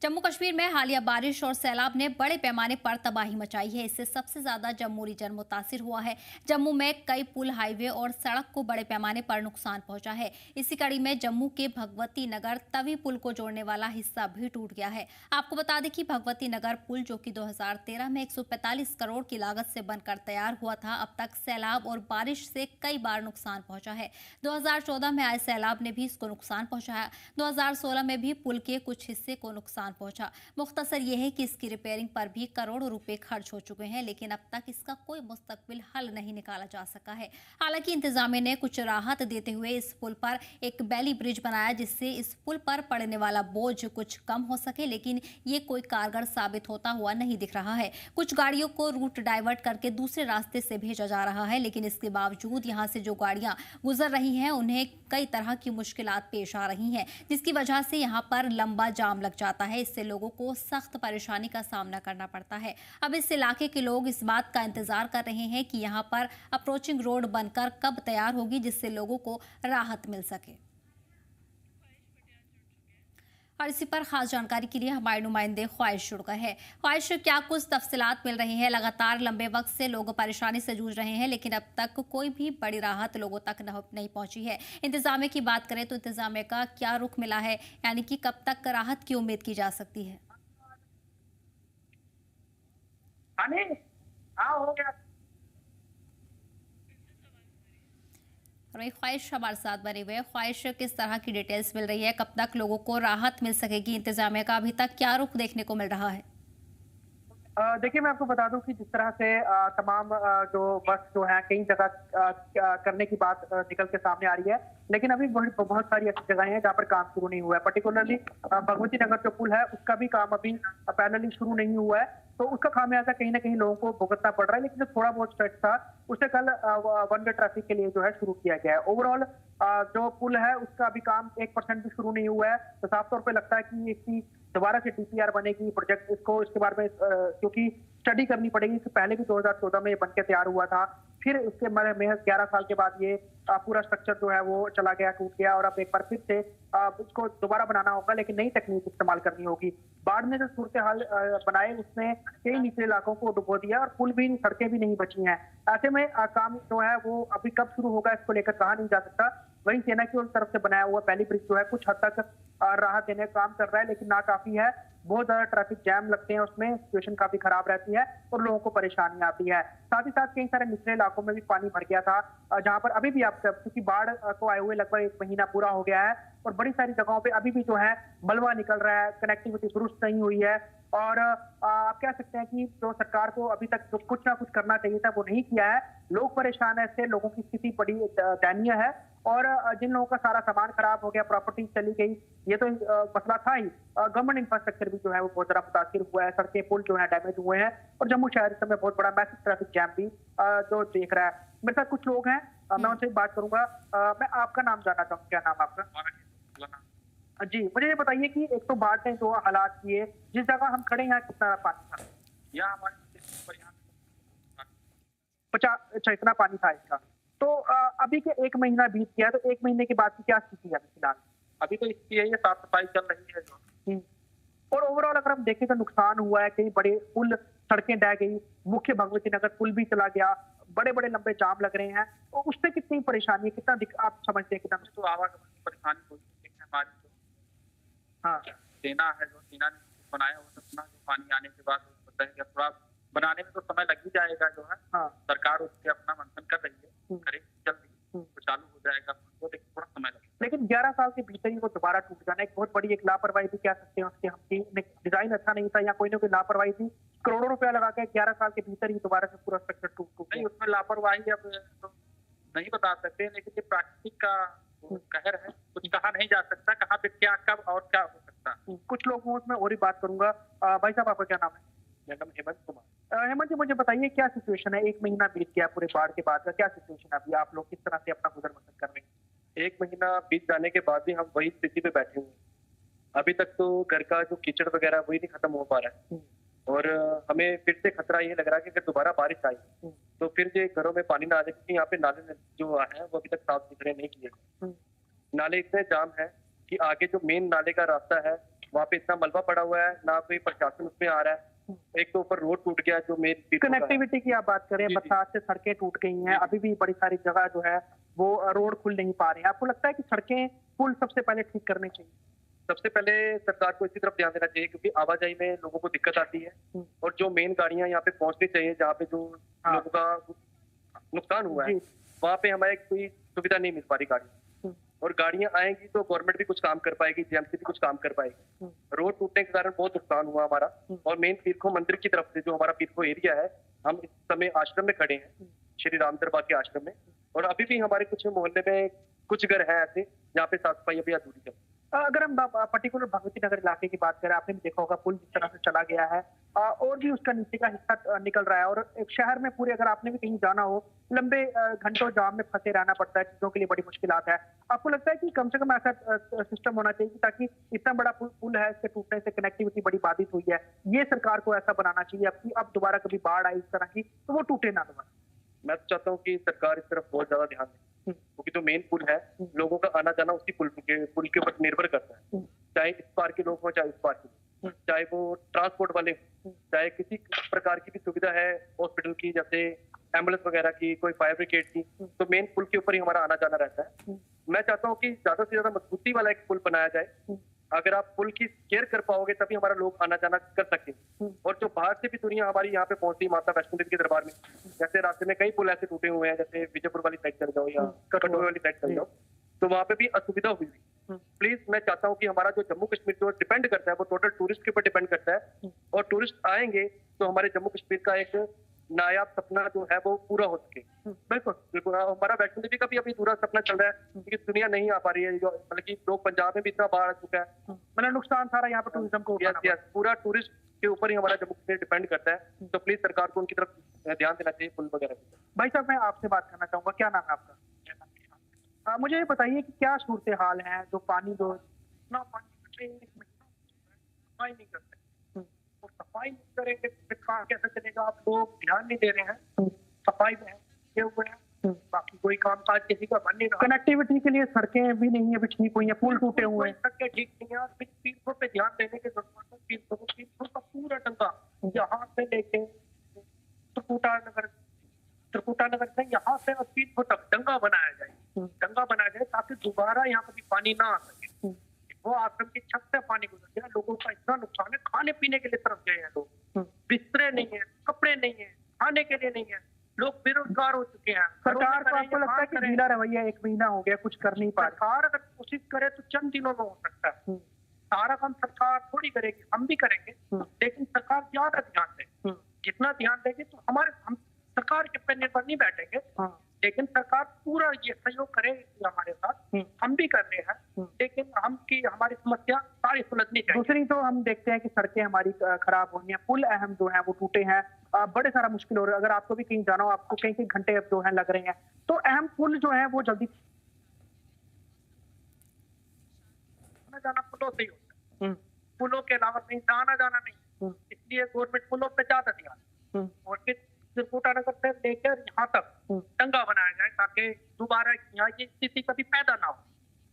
जम्मू कश्मीर में हालिया बारिश और सैलाब ने बड़े पैमाने पर तबाही मचाई है। इससे सबसे ज्यादा जम्मू रीजन मुतासिर हुआ है। जम्मू में कई पुल, हाईवे और सड़क को बड़े पैमाने पर नुकसान पहुंचा है। इसी कड़ी में जम्मू के भगवती नगर तवी पुल को जोड़ने वाला हिस्सा भी टूट गया है। आपको बता दें कि भगवती नगर पुल, जो कि 2013 में 145 करोड़ की लागत से बनकर तैयार हुआ था, अब तक सैलाब और बारिश से कई बार नुकसान पहुंचा है। 2014 में आए सैलाब ने भी इसको नुकसान पहुंचाया। 2016 में भी पुल के कुछ हिस्से को नुकसान पहुंचा। मुख्तसर यह है कि इसकी रिपेयरिंग पर भी करोड़ों रुपए खर्च हो चुके हैं, लेकिन अब तक इसका कोई मुस्तकबिल हल नहीं निकाला जा सका है। हालांकि इंतजामिया ने कुछ राहत देते हुए इस पुल पर एक बैली ब्रिज बनाया, जिससे इस पुल पर पड़ने वाला बोझ कुछ कम हो सके, लेकिन ये कोई कारगर साबित होता हुआ नहीं दिख रहा है। कुछ गाड़ियों को रूट डाइवर्ट करके दूसरे रास्ते से भेजा जा रहा है, लेकिन इसके बावजूद यहाँ से जो गाड़ियां गुजर रही हैं, उन्हें कई तरह की मुश्किलात पेश आ रही हैं, जिसकी वजह से यहाँ पर लंबा जाम लग जाता है। इससे लोगों को सख्त परेशानी का सामना करना पड़ता है। अब इस इलाके के लोग इस बात का इंतजार कर रहे हैं कि यहाँ पर अप्रोचिंग रोड बनकर कब तैयार होगी, जिससे लोगों को राहत मिल सके। और इसी पर खास जानकारी के लिए हमारे नुमाइंदे ख्वाहिश जुड़ गए हैं। ख्वाहिश, क्या कुछ तफसीलात मिल रही है? लगातार लंबे वक्त से लोग परेशानी से जूझ रहे हैं, लेकिन अब तक कोई भी बड़ी राहत लोगों तक नहीं पहुंची है। इंतजामिया की बात करें तो इंतजामिया का क्या रुख मिला है, यानी कि कब तक राहत की उम्मीद की जा सकती है? हाँ, हो गया। और वही ख्वाहिश हमारे साथ बनी हुई है। ख्वाहिश, किस तरह की डिटेल्स मिल रही है? कब तक लोगों को राहत मिल सकेगी? इंतजामिया का अभी तक क्या रुख देखने को मिल रहा है? देखिए, मैं आपको बता दूं कि जिस तरह से तमाम जो बस जो है कई जगह करने की बात निकल के सामने आ रही है, लेकिन अभी बहुत सारी ऐसी जगहें हैं जहाँ पर काम शुरू नहीं हुआ है। पर्टिकुलरली भगवती नगर जो पुल है, उसका भी काम अभी पैरेलली शुरू नहीं हुआ है, तो उसका खामियाजा कहीं ना कहीं लोगों को भुगतना पड़ रहा है। लेकिन जो थोड़ा बहुत स्ट्रेच था, उसे कल वन वे ट्रैफिक के लिए जो है शुरू किया गया है। ओवरऑल जो पुल है उसका अभी काम 1% भी शुरू नहीं हुआ है, तो साफ तौर पर लगता है कि इसकी दोबारा से डीपीआर बनेगी प्रोजेक्ट, इसको इसके बारे में क्योंकि स्टडी करनी पड़ेगी। इससे पहले भी 2014 में ये बनके तैयार हुआ था, फिर उसके महज 11 साल के बाद ये पूरा स्ट्रक्चर जो है वो चला गया, टूट गया, और अब एक बार फिर से उसको दोबारा बनाना होगा, लेकिन नई तकनीक इस्तेमाल करनी होगी। बाढ़ ने जो सूरत हाल बनाए, उसने कई निचले इलाकों को डुबो दिया और पुल भी, सड़कें भी नहीं बची हैं। ऐसे में काम जो है वो अभी कब शुरू होगा इसको लेकर कहा नहीं जा सकता। वहीं सेना की तरफ से बनाया हुआ पहली ब्रिज जो है कुछ हद तक राहत देने का काम कर रहा है, लेकिन ना काफी है। बहुत ज्यादा ट्रैफिक जैम लगते हैं उसमें, सिचुएशन काफी खराब रहती है और लोगों को परेशानी आती है। साथ ही साथ कई सारे निचले इलाकों में भी पानी भर गया था, जहां पर अभी भी आप, क्योंकि बाढ़ को आए हुए लगभग 1 महीना पूरा हो गया है और बड़ी सारी जगहों पे अभी भी जो है मलबा निकल रहा है, कनेक्टिविटी दुरुस्त नहीं हुई है। और आप कह सकते हैं कि जो सरकार को अभी तक जो कुछ ना कुछ करना चाहिए था वो नहीं किया है। लोग परेशान है, इससे लोगों की स्थिति बड़ी दयनीय है। और जिन लोगों का सारा सामान खराब हो गया, प्रॉपर्टी चली गई, ये तो मसला था ही। गवर्नमेंट इंफ्रास्ट्रक्चर भी जो है वो बहुत ज्यादा मुतासिर हुआ है, सड़कें पुल जो है डैमेज हुए हैं, और जम्मू शहर इस समय बहुत बड़ा मैसिव ट्रैफिक जैम भी जो देख रहा है। मेरे साथ कुछ लोग हैं, मैं उनसे बात करूंगा। मैं आपका नाम जानना चाहूँ, क्या नाम आपका? जी, मुझे ये बताइए कि एक तो बाढ़ ने जो हालात किए, जिस जगह हम खड़े हैं कितना पानी था? यहाँ हमारे 50, अच्छा इतना पानी था इसका। तो अभी के 1 महीना बीत गया, तो 1 महीने के बाद की क्या स्थिति है फिलहाल? अभी तो इसकी यही साफ सफाई चल रही है जो। और ओवरऑल अगर हम देखें तो नुकसान हुआ है, कई बड़े पुल, सड़कें ढह गई, मुख्य भगवती नगर पुल भी चला गया, बड़े बड़े लंबे जाम लग रहे हैं। तो उससे कितनी परेशानी है, कितना आप समझते हैं? कितना तो आवागमन की परेशानी होती है हमारी, हाँ सेना है, जो सेना ने बनाया हुआ सपना, जो पानी आने के बाद होता है, थोड़ा बनाने में तो समय लग ही जाएगा जो है। हाँ, सरकार उसके अपना मंथन कर रही है, करेगी जल्दी तो चालू हो जाएगा, तो लेकिन थोड़ा समय लगेगा। लेकिन 11 साल के भीतर ही वो दोबारा टूट जाना एक बहुत बड़ी एक लापरवाही भी कह सकते हैं उसके। हम डिजाइन अच्छा नहीं था या कोई ना कोई लापरवाही थी, करोड़ों रुपया लगा के 11 साल के भीतर ही दोबारा से पूरा स्ट्रक्चर टूट नहीं। उसमें लापरवाही अब तो नहीं बता सकते, लेकिन ये प्राकृतिक का कहर है, कुछ कहा नहीं जा सकता कहाँ पे क्या, कब और क्या हो सकता। कुछ लोगों में और ही बात करूंगा। भाई साहब, आपका क्या नाम है? मेरा नाम हेमंत कुमार। हेमंत जी, मुझे बताइए क्या सिचुएशन है? 1 महीना बीत गया पूरे बाढ़ के बाद का, क्या सिचुएशन है अभी? आप लोग किस तरह से अपना गुजर बसर कर रहे हैं? 1 महीना बीत जाने के बाद भी हम वही स्थिति पे बैठे हुए हैं। अभी तक तो घर का जो कीचड़ वगैरह वही नहीं खत्म हो पा रहा है, और हमें फिर से खतरा ये लग रहा है कि अगर दोबारा बारिश आई तो फिर ये घरों में पानी ना आ जाए, क्योंकि यहाँ पे नाले जो है वो अभी तक साफ सुथरे नहीं किए। नाले इतने जाम है कि आगे जो मेन नाले का रास्ता है वहाँ पे इतना मलबा पड़ा हुआ है, ना कोई प्रशासन उसमें आ रहा है। एक तो ऊपर रोड टूट गया जो मेन कनेक्टिविटी की आप बात करें, जी, जी। बरसात से सड़कें टूट गई हैं, अभी भी बड़ी सारी जगह जो है वो रोड खुल नहीं पा रहे हैं। आपको लगता है कि सड़कें, पुल सबसे पहले ठीक करने चाहिए? सबसे पहले सरकार को इसी तरफ ध्यान देना चाहिए, क्योंकि आवाजाही में लोगों को दिक्कत आती है और जो मेन गाड़ियां यहाँ पे पहुंचनी चाहिए, जहाँ पे जो हाँ। लोगों का नुकसान हुआ है, जी। वहाँ पे हमारे कोई सुविधा नहीं मिल पा रही गाड़ी। और गाड़ियां आएंगी तो गवर्नमेंट भी कुछ काम कर पाएगी, जेएमसी भी कुछ काम कर पाएगी। रोड टूटने के कारण बहुत नुकसान हुआ हमारा। और मेन पीरखो मंदिर की तरफ से जो हमारा पीरखो एरिया है, हम इस समय आश्रम में खड़े हैं, श्री राम दरबार के आश्रम में। और अभी भी हमारे कुछ मोहल्ले में कुछ घर हैं ऐसे जहाँ पे साफ सफाई अभी अधूरी है। अगर हम पर्टिकुलर भगवती नगर इलाके की बात करें, आपने भी देखा होगा पुल जिस तरह से चला गया है, और भी उसका नीचे का हिस्सा निकल रहा है, और एक शहर में पूरे, अगर आपने भी कहीं जाना हो, लंबे घंटों जाम में फंसे रहना पड़ता है, चीजों के लिए बड़ी मुश्किलात है। आपको लगता है कि कम से कम ऐसा सिस्टम होना चाहिए ताकि इतना बड़ा पुल है, इसके टूटने से कनेक्टिविटी बड़ी बाधित हुई है, ये सरकार को ऐसा बनाना चाहिए अब दोबारा कभी बाढ़ आई इस तरह की तो वो टूटे ना दोबारा? मैं तो चाहता हूँ कि सरकार इस तरफ बहुत ज्यादा ध्यान दे, क्योंकि जो मेन पुल है, लोगों का आना जाना उसी पुल के ऊपर निर्भर करता है। चाहे इस पार के लोग हो, चाहे उस पार के लोग, चाहे वो ट्रांसपोर्ट वाले हो, चाहे किसी प्रकार की भी सुविधा है हॉस्पिटल की, जैसे एम्बुलेंस वगैरह की, कोई फायर ब्रिगेड की, तो मेन पुल के ऊपर ही हमारा आना जाना रहता है। मैं चाहता हूँ कि ज्यादा से ज्यादा मजबूती वाला एक पुल बनाया जाए। अगर आप पुल की केयर कर पाओगे तभी हमारा लोग आना जाना कर सकेंगे। और जो बाहर से भी दुनिया हमारी यहाँ पे पहुंचती है माता वैष्णो देवी के दरबार में, जैसे रास्ते में कई पुल ऐसे टूटे हुए हैं, जैसे विजयपुर वाली साइड चल जाओ या कटोरे वाली साइड चल जाओ, तो वहाँ पे भी असुविधा हुई हुई। प्लीज मैं चाहता हूँ कि हमारा जो जम्मू कश्मीर जो डिपेंड करता है वो टोटल टूरिस्ट के ऊपर डिपेंड करता है, और टूरिस्ट आएंगे तो हमारे जम्मू कश्मीर का एक नायाब सपना जो है वो पूरा हो सके। बिल्कुल बिल्कुल, हमारा वैष्णो देवी का भी अभी पूरा सपना चल रहा है, क्योंकि दुनिया नहीं आ पा रही है, मतलब कि लोग पंजाब में भी इतना बाढ़ आ चुका है, मतलब नुकसान सारा यहाँ पर टूरिज्म को उठाना पड़ेगा। पूरा टूरिस्ट के ऊपर ही हमारा जम्मू कश्मीर डिपेंड करता है। तो प्लीज सरकार को उनकी तरफ ध्यान देना चाहिए पुल वगैरह पे। भाई साहब, मैं आपसे बात करना चाहूंगा, क्या नाम है आपका? मुझे ये बताइए कि क्या सूरत हाल है, जो पानी जो इतना पानी सफाई नहीं करते, तो सफाई नहीं करेंगे तो फिर काम कैसे चलेगा? आप लोग ध्यान नहीं दे रहे हैं सफाई में, ये हुए हैं, बाकी कोई काम काज किसी का बन नहीं रहा। कनेक्टिविटी के लिए सड़कें भी नहीं अभी ठीक हुई हैं, पुल टूटे हुए हैं, सड़कें ठीक नहीं है, और फिर तीर्थों पे ध्यान देने की जरूरत है। तीर्थों का पूरा टंका यहाँ से लेके त्रिकुटा नगर से यहाँ से और तीर्थों तक डंगा बनाया जाए ताकि दोबारा यहाँ कभी पानी ना आ सके। वो आश्रम की छत से पानी गुजर गया, लोगों का इतना नुकसान है, खाने पीने के लिए तरफ गए हैं लोग, बिस्तरे नहीं है, कपड़े नहीं है, खाने के लिए नहीं है, लोग बेरोजगार हो चुके हैं। सरकार को आपको लगता है कि ढीला रवैया, 1 महीना हो गया, कुछ कर नहीं पा रही? सरकार अगर कोशिश करे तो चंद दिनों में हो सकता है। सारा काम सरकार थोड़ी करेगी, हम भी करेंगे, लेकिन सरकार ज्यादा ध्यान दे। जितना ध्यान देगी तो हम सरकार के पे निर्भर नहीं बैठेंगे, लेकिन सरकार पूरा ये सहयोग करेगी हमारे साथ, हम भी कर रहे हैं, लेकिन हमारी समस्या सारी सुलझनी चाहिए। दूसरी तो हम देखते हैं कि सड़कें हमारी खराब हो रही हैं, पुल अहम जो है वो टूटे हैं, बड़े सारा मुश्किल हो रहा है। अगर आपको भी कहीं जाना हो, आपको कई घंटे अब जो है लग रहे हैं, तो अहम पुल जो है वो जल्दी जाना पुलों से ही होता है, पुलों के अलावा कहीं आना जाना नहीं, इसलिए गवर्नमेंट पुलों पे ज्यादा ध्यान, और फिर त्रिकुटा नगर से लेकर यहाँ तक डंगा बनाया जाए ताकि दोबारा यहाँ ये स्थिति कभी पैदा ना हो।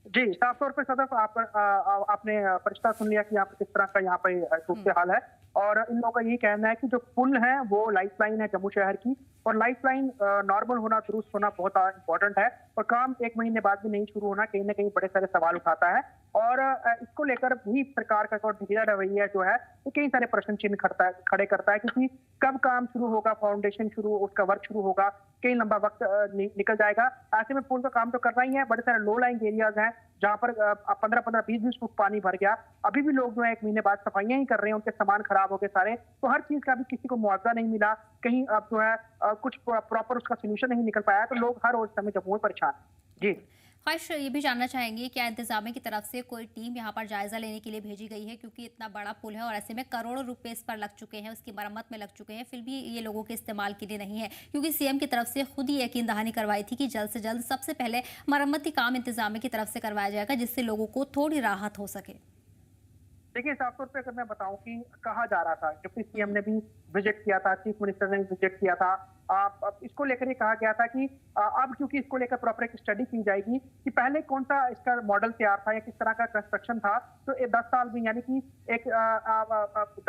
जी, साफ तौर पे सदफ आपने परिचय सुन लिया कि यहाँ पे किस तरह का यहाँ पे सूरत हाल है, और इन लोगों का यही कहना है कि जो पुल है वो लाइफलाइन है जम्मू शहर की, और लाइफलाइन नॉर्मल होना, दुरुस्त होना बहुत इंपॉर्टेंट है, और काम 1 महीने बाद भी नहीं शुरू होना कहीं ना कहीं बड़े सारे सवाल उठाता है। और इसको लेकर भी सरकार का ढीला रवैया जो है वो कई सारे प्रश्न चिन्ह खड़े करता है, क्योंकि कब काम शुरू होगा, फाउंडेशन उसका वर्क शुरू होगा, कई लंबा वक्त निकल जाएगा। ऐसे में पुल का काम तो करना ही है, बड़े सारे लो लाइंग एरियाज हैं जहाँ पर 15-20 फुट पानी भर गया, अभी भी लोग जो है 1 महीने बाद सफाइयां ही कर रहे हैं, उनके सामान खराब हो गए सारे, तो हर चीज का भी किसी को मुआवजा नहीं मिला, कहीं अब जो है कुछ प्रॉपर उसका सोल्यूशन नहीं निकल पाया, तो लोग हर रोज समय जम्मू में परेशान। जी ख्वाहिश ये भी जानना चाहेंगे क्या इंतजामिया की तरफ से कोई टीम यहाँ पर जायजा लेने के लिए भेजी गई है, क्योंकि इतना बड़ा पुल है और ऐसे में करोड़ों रुपए इस पर लग चुके हैं, उसकी मरम्मत में लग चुके हैं, फिर भी ये लोगों के इस्तेमाल के लिए नहीं है, क्योंकि सीएम की तरफ से खुद ही यकीन दहानी करवाई थी कि जल्द से जल्द सबसे पहले मरम्मती काम इंतजामिया की तरफ से करवाया जाएगा, जिससे लोगों को थोड़ी राहत हो सके। देखिए, साफ तौर पे अगर मैं बताऊं कि कहा जा रहा था, डिप्टी सीएम ने भी विजिट किया था, चीफ मिनिस्टर ने भी विजिट किया था, अब इसको लेकर ये कहा गया था कि अब क्योंकि इसको लेकर प्रॉपर एक स्टडी की जाएगी कि पहले कौन सा इसका मॉडल तैयार था या किस तरह का कंस्ट्रक्शन था, तो 10 साल में यानी कि एक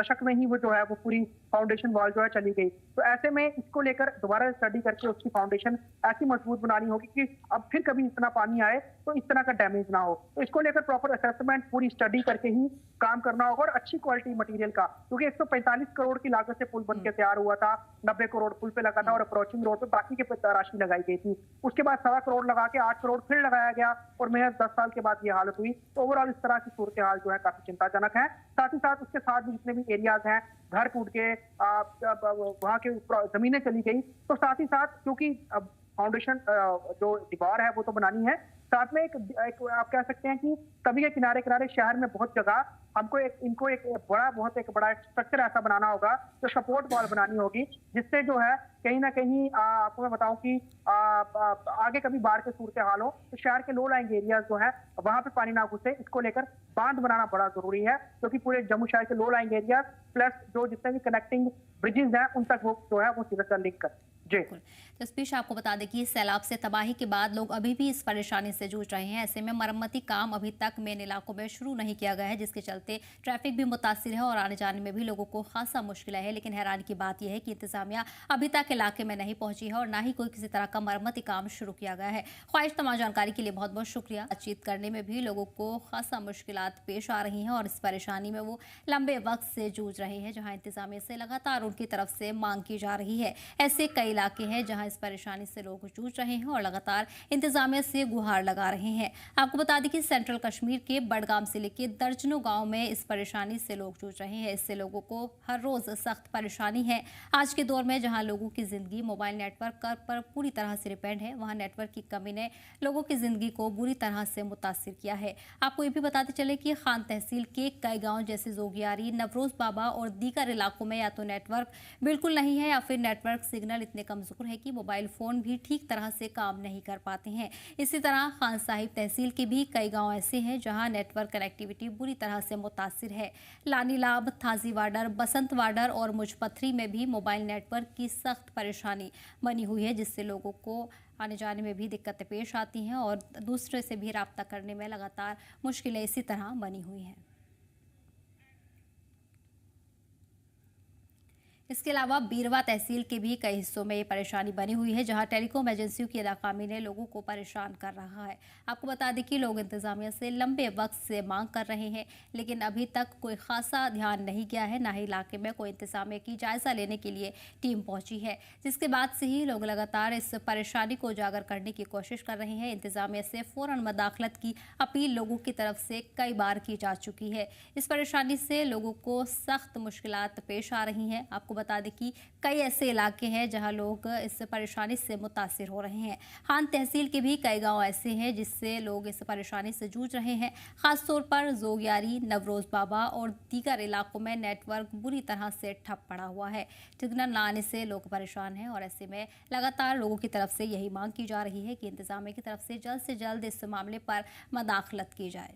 दशक में ही वो जो है वो पूरी फाउंडेशन वॉल जो है चली गई। तो ऐसे में इसको लेकर दोबारा स्टडी करके उसकी फाउंडेशन ऐसी मजबूत बनानी होगी कि अब फिर कभी इतना पानी आए तो इस तरह का डैमेज ना हो। तो इसको लेकर प्रॉपर असेसमेंट पूरी स्टडी करके ही काम करना होगा और अच्छी क्वालिटी मटेरियल का, क्योंकि 145 करोड़ की लागत से पुल बन के तैयार हुआ था, 90 करोड़ पुल पे लगा था और अप्रोचिंग रोड पे बाकी के राशि लगाई गई थी। उसके बाद 1.25 करोड़ लगा के 8 करोड़ फिर लगाया गया और महज 10 साल के बाद ये हालत हुई। तो ओवरऑल इस तरह की सूरत हाल जो है काफी चिंताजनक है। साथ ही साथ उसके साथ भी जितने भी एरियाज हैं, घर टूट के वहां के जमीनें चली गई, तो साथ ही साथ क्योंकि फाउंडेशन जो दीवार है वो तो बनानी है, साथ में एक आप कह सकते हैं कि तभी के किनारे किनारे शहर में बहुत जगह हमको इनको एक बड़ा स्ट्रक्चर ऐसा बनाना होगा, जो सपोर्ट वॉल बनानी होगी, जिससे जो है कहीं ना कहीं आपको मैं बताऊं कि आगे कभी बाढ़ के सूरत हाल हो तो शहर के लो लाइंग एरियाज जो है वहां पे पानी ना घुसे, इसको लेकर बांध बनाना बड़ा जरूरी है, क्योंकि पूरे जम्मू शहर के लो लाइंग एरियाज प्लस जो जितने भी कनेक्टिंग ब्रिजेस हैं उन तक वो जो है वो सीधा लिंक कर। जी तो इस बीच आपको बता दें कि सैलाब से तबाही के बाद लोग अभी भी इस परेशानी से जूझ रहे हैं। ऐसे में मरम्मती काम अभी तक मेन इलाकों में शुरू नहीं किया गया है, जिसके चलते ट्रैफिक भी मुतासिर है और आने जाने में भी लोगों को खासा मुश्किल है। लेकिन हैरानी की बात यह है कि इंतजामिया अभी तक इलाके में नहीं पहुंची है और ना ही कोई किसी तरह का मरम्मती काम शुरू किया गया है। ख्वाहिश तमाम जानकारी के लिए बहुत बहुत शुक्रिया। बातचीत करने में भी लोगों को खासा मुश्किलात पेश आ रही हैं और इस परेशानी में वो लंबे वक्त से जूझ रहे हैं, जहाँ इंतजामिया से लगातार उनकी तरफ से मांग की जा रही है। ऐसे कई इलाके हैं जहां इस परेशानी से लोग जूझ रहे हैं और लगातार इंतजामिया से गुहार लगा रहे हैं। आपको बता दें कि सेंट्रल कश्मीर के बडगाम जिले के दर्जनों गांव में इस परेशानी से लोग जूझ रहे हैं। इससे लोगों को हर रोज सख्त परेशानी है। आज के दौर में जहां लोगों की जिंदगी मोबाइल नेटवर्क पर पूरी तरह से डिपेंड है, वहां नेटवर्क की कमी ने लोगों की जिंदगी को बुरी तरह से मुतासिर किया है। आपको ये भी बताते चले कि खान तहसील के कई गाँव जैसे जोगियारी, नवरोज बाबा और दीगर इलाकों में या तो नेटवर्क बिल्कुल नहीं है या फिर नेटवर्क सिग्नल इतने कमजोर है कि मोबाइल फोन भी ठीक तरह से काम नहीं कर पाते हैं। इसी तरह खान साहिब तहसील के भी कई गांव ऐसे हैं जहां नेटवर्क कनेक्टिविटी बुरी तरह से मुतासिर है। लानीलाब, थाजी वाडर, बसंत वाडर और मुजपथरी में भी मोबाइल नेटवर्क की सख्त परेशानी बनी हुई है, जिससे लोगों को आने जाने में भी दिक्कतें पेश आती हैं और दूसरे से भी रब्ता करने में लगातार मुश्किलें इसी तरह बनी हुई हैं। इसके अलावा बीरवा तहसील के भी कई हिस्सों में ये परेशानी बनी हुई है, जहां टेलीकॉम एजेंसियों की नाकामी ने लोगों को परेशान कर रहा है। आपको बता दें कि लोग इंतजामिया से लंबे वक्त से मांग कर रहे हैं, लेकिन अभी तक कोई खासा ध्यान नहीं गया है, ना ही इलाके में कोई इंतजामिया की जायजा लेने के लिए टीम पहुंची है, जिसके बाद से ही लोग लगातार इस परेशानी को उजागर करने की कोशिश कर रहे हैं। इंतजामिया से फौरन मदाखलत की अपील लोगों की तरफ से कई बार की जा चुकी है। इस परेशानी से लोगों को सख्त मुश्किलात पेश आ रही हैं। आपको बता दें कि कई ऐसे इलाके हैं जहां लोग इस परेशानी से मुतासिर हो रहे हैं। खान तहसील के भी कई गांव ऐसे हैं जिससे लोग इस परेशानी से जूझ रहे हैं। खासतौर पर जोगियारी, नवरोज बाबा और दीगर इलाकों में नेटवर्क बुरी तरह से ठप पड़ा हुआ है। सिग्नल न आने से लोग परेशान हैं और ऐसे में लगातार लोगों की तरफ से यही मांग की जा रही है कि इंतजामिया की तरफ से जल्द इस मामले पर मदाखलत की जाए।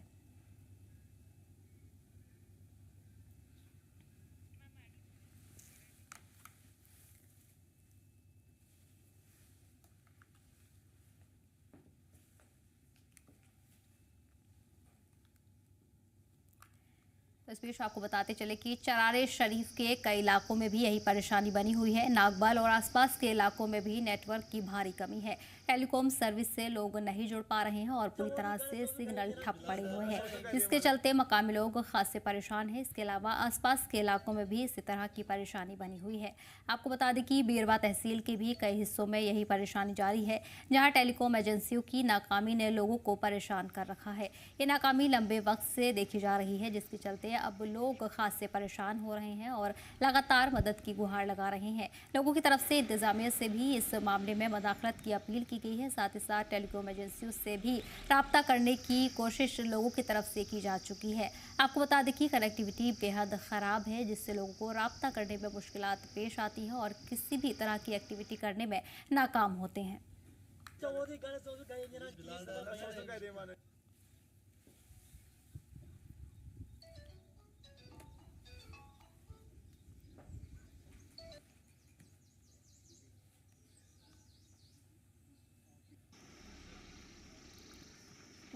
इस बीच आपको बताते चले कि चरारे शरीफ के कई इलाकों में भी यही परेशानी बनी हुई है। नागबल और आसपास के इलाकों में भी नेटवर्क की भारी कमी है। टेलीकॉम सर्विस से लोग नहीं जुड़ पा रहे हैं और पूरी तरह से सिग्नल ठप पड़े हुए हैं, जिसके चलते मकामी लोग खासे परेशान हैं। इसके अलावा आसपास के इलाकों में भी इसी तरह की परेशानी बनी हुई है। आपको बता दें कि बीरवा तहसील के भी कई हिस्सों में यही परेशानी जारी है, जहाँ टेलीकॉम एजेंसियों की नाकामी ने लोगों को परेशान कर रखा है। ये नाकामी लंबे वक्त से देखी जा रही है, जिसके चलते अब लोग खासे परेशान हो रहे हैं और लगातार मदद की गुहार लगा रहे हैं। लोगों की तरफ से इंतजामिया से भी इस मामले में मदाखलत की अपील की गई है। साथ ही साथ टेलीकॉम एजेंसियों से भी राब्ता करने की कोशिश लोगों की तरफ से की जा चुकी है। आपको बता दें कि कनेक्टिविटी बेहद ख़राब है, जिससे लोगों को राब्ता करने में मुश्किलात पेश आती हैं और किसी भी तरह की एक्टिविटी करने में नाकाम होते हैं।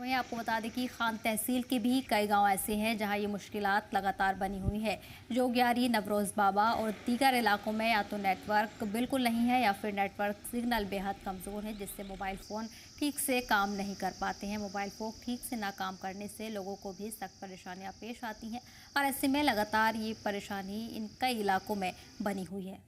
वहीं आपको बता दें कि खान तहसील के भी कई गांव ऐसे हैं जहां ये मुश्किलात लगातार बनी हुई है। जोगियारी, नवरोज बाबा और दीगर इलाकों में या तो नेटवर्क बिल्कुल नहीं है या फिर नेटवर्क सिग्नल बेहद कमज़ोर है, जिससे मोबाइल फ़ोन ठीक से काम नहीं कर पाते हैं। मोबाइल फ़ोन ठीक से ना काम करने से लोगों को भी सख्त परेशानियाँ पेश आती हैं और ऐसे में लगातार ये परेशानी इन कई इलाकों में बनी हुई है।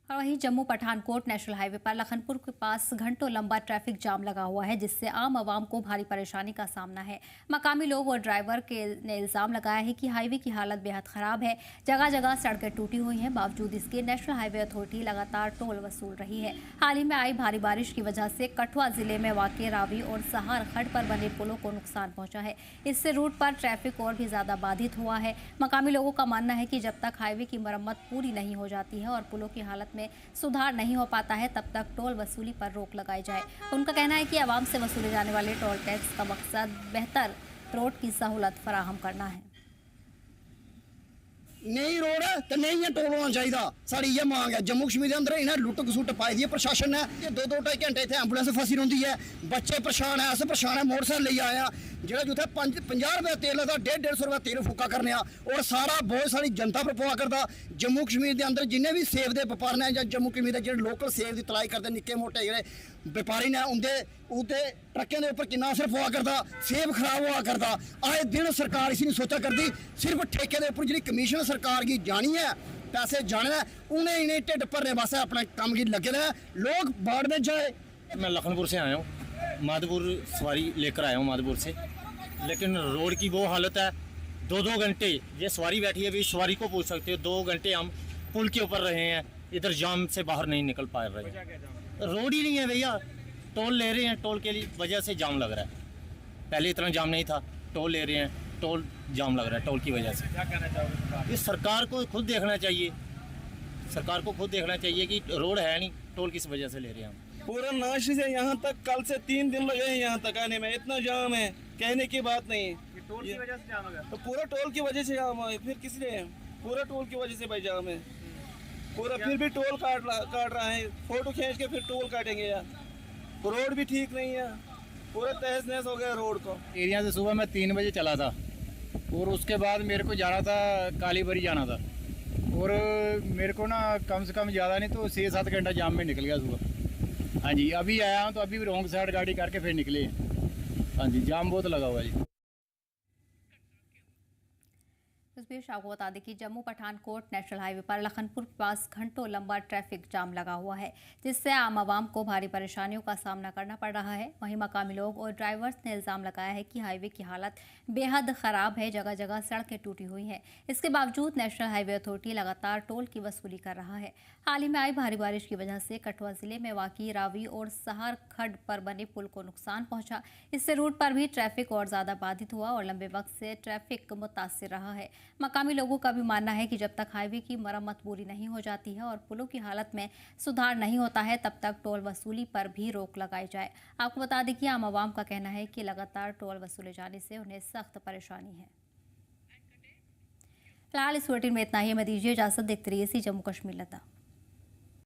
और वहीं जम्मू पठानकोट नेशनल हाईवे पर लखनपुर के पास घंटों लंबा ट्रैफिक जाम लगा हुआ है, जिससे आम आवाम को भारी परेशानी का सामना है। मकामी लोग और ड्राइवर ने इल्जाम लगाया है कि हाईवे की हालत बेहद खराब है। जगह जगह सड़कें टूटी हुई हैं। बावजूद इसके नेशनल हाईवे अथॉरिटी लगातार टोल वसूल रही है। हाल ही में आई भारी बारिश की वजह से कठुआ जिले में वाक़ रावी और सहार खड्ड पर बने पुलों को नुकसान पहुंचा है। इससे रूट पर ट्रैफिक और भी ज्यादा बाधित हुआ है। मकामी लोगों का मानना है कि जब तक हाईवे की मरम्मत पूरी नहीं हो जाती है और पुलों की हालत में सुधार नहीं हो पाता है, तब तक टोल वसूली पर रोक लगाई जाए। उनका कहना है कि आवाम से वसूले जाने वाले टोल टैक्स का मकसद बेहतर रोड की सहूलत फराहम करना है। नहीं रोड है तो नहीं है टोल होना चाहिए। साड़ी ये मांग है। जम्मू कश्मीर के अंदर इन्हें लुट खसुट पाई दी है प्रशासन ने। ये 2-2 घंटे इतने एंबुलेंस फसी रही है। बच्चे परेशान है, अस परेशान है। मोटरसाइकिल ले आए जो जिथे 50 रुपये तेल लगता 150 रुपये तेल फूका करने और सारा बहुत सारी जनता पर पवा करता। जम्मू कश्मीर के अंदर जिन्हें भी सेब के व्यापार ने या जम्मू कश्मीर के जो लोकल सेब की तलाई करते निक्के मोटे जो व्यापारी ने उनके ट्रकों के उपर कितना असर पवा करता। सेब खराब हुआ करता। आए दिन सरकार इसी नहीं सोचा करती। सिर्फ ठेके के उपर जी कमीशन सरकार की जानी है, पैसे जाने उन्हें इन्हें ढिड भरने वास्ते अपने काम की लगे रहे। लोग बाढ़ में जाए। मैं लखनपुर से आया हूँ, माधोपुर सवारी लेकर आया हूँ माधोपुर से, लेकिन रोड की वो हालत है। 2-2 घंटे ये सवारी बैठी है, अभी सवारी को पूछ सकते हो। 2 घंटे हम पुल के ऊपर रहे हैं, इधर जाम से बाहर नहीं निकल पा रहे हैं। रोड ही नहीं है भैया। टोल ले रहे हैं, टोल के वजह से जाम लग रहा है। पहले इतना जाम नहीं था, टोल ले रहे हैं, टोल जाम लग रहा है टोल की वजह से। क्या कहना चाहोगे? इस सरकार को खुद देखना चाहिए। सरकार को खुद देखना चाहिए कि रोड है नहीं, टोल किस वजह से ले रहे हैं हम। पूरा नाशी से यहाँ तक कल से 3 दिन लगे हैं यहाँ तक आने में। इतना जाम है, कहने की बात नहीं। टोल की वजह से जाम है तो पूरा टोल की वजह से जाम है। फिर किस लिए? पूरा टोल की वजह से भाई जाम है पूरा। फिर भी टोल काट रहा है। फोटो खींच के फिर टोल काटेंगे यार। रोड भी ठीक नहीं है, पूरा तहस नहस हो गया रोड को। एरिया से सुबह मैं 3 बजे चला था और उसके बाद मेरे को जाना था कालीबरी जाना था और मेरे को ना कम से कम ज़्यादा नहीं तो 6-7 घंटा जाम में निकल गया सुबह। हाँ जी, अभी आया हूँ तो अभी रॉन्ग साइड गाड़ी करके फिर निकले। हाँ जी, जाम बहुत लगा हुआ है जी। इस बीच आपको बता दें कि जम्मू पठानकोट नेशनल हाईवे पर लखनपुर के पास घंटों लंबा ट्रैफिक जाम लगा हुआ है, जिससे आम आवाम को भारी परेशानियों का सामना करना पड़ रहा है। वहीं मकामी लोग और ड्राइवर्स ने इल्जाम लगाया है कि हाईवे की हालत बेहद खराब है। जगह जगह सड़कें टूटी हुई हैं। इसके बावजूद नेशनल हाईवे अथॉरिटी लगातार टोल की वसूली कर रहा है। हाल ही में आई भारी बारिश की वजह से कठुआ जिले में वाक़ रावी और सहार खड्ड पर बने पुल को नुकसान पहुंचा। इससे रूट पर भी ट्रैफिक और ज़्यादा बाधित हुआ और लंबे वक्त से ट्रैफिक मुतासिर रहा है। मकामी लोगों का भी मानना है कि जब तक हाईवे की मरम्मत पूरी नहीं हो जाती है और पुलों की हालत में सुधार नहीं होता है, तब तक टोल वसूली पर भी रोक लगाई जाए। आपको बता दें कि आम आवाम का कहना है कि लगातार टोल वसूले जाने से उन्हें सख्त परेशानी है। फिलहाल इस बुलेटिन में इतना ही। मैं दीजिए इजाजत। देखते रहिए जम्मू कश्मीर लता।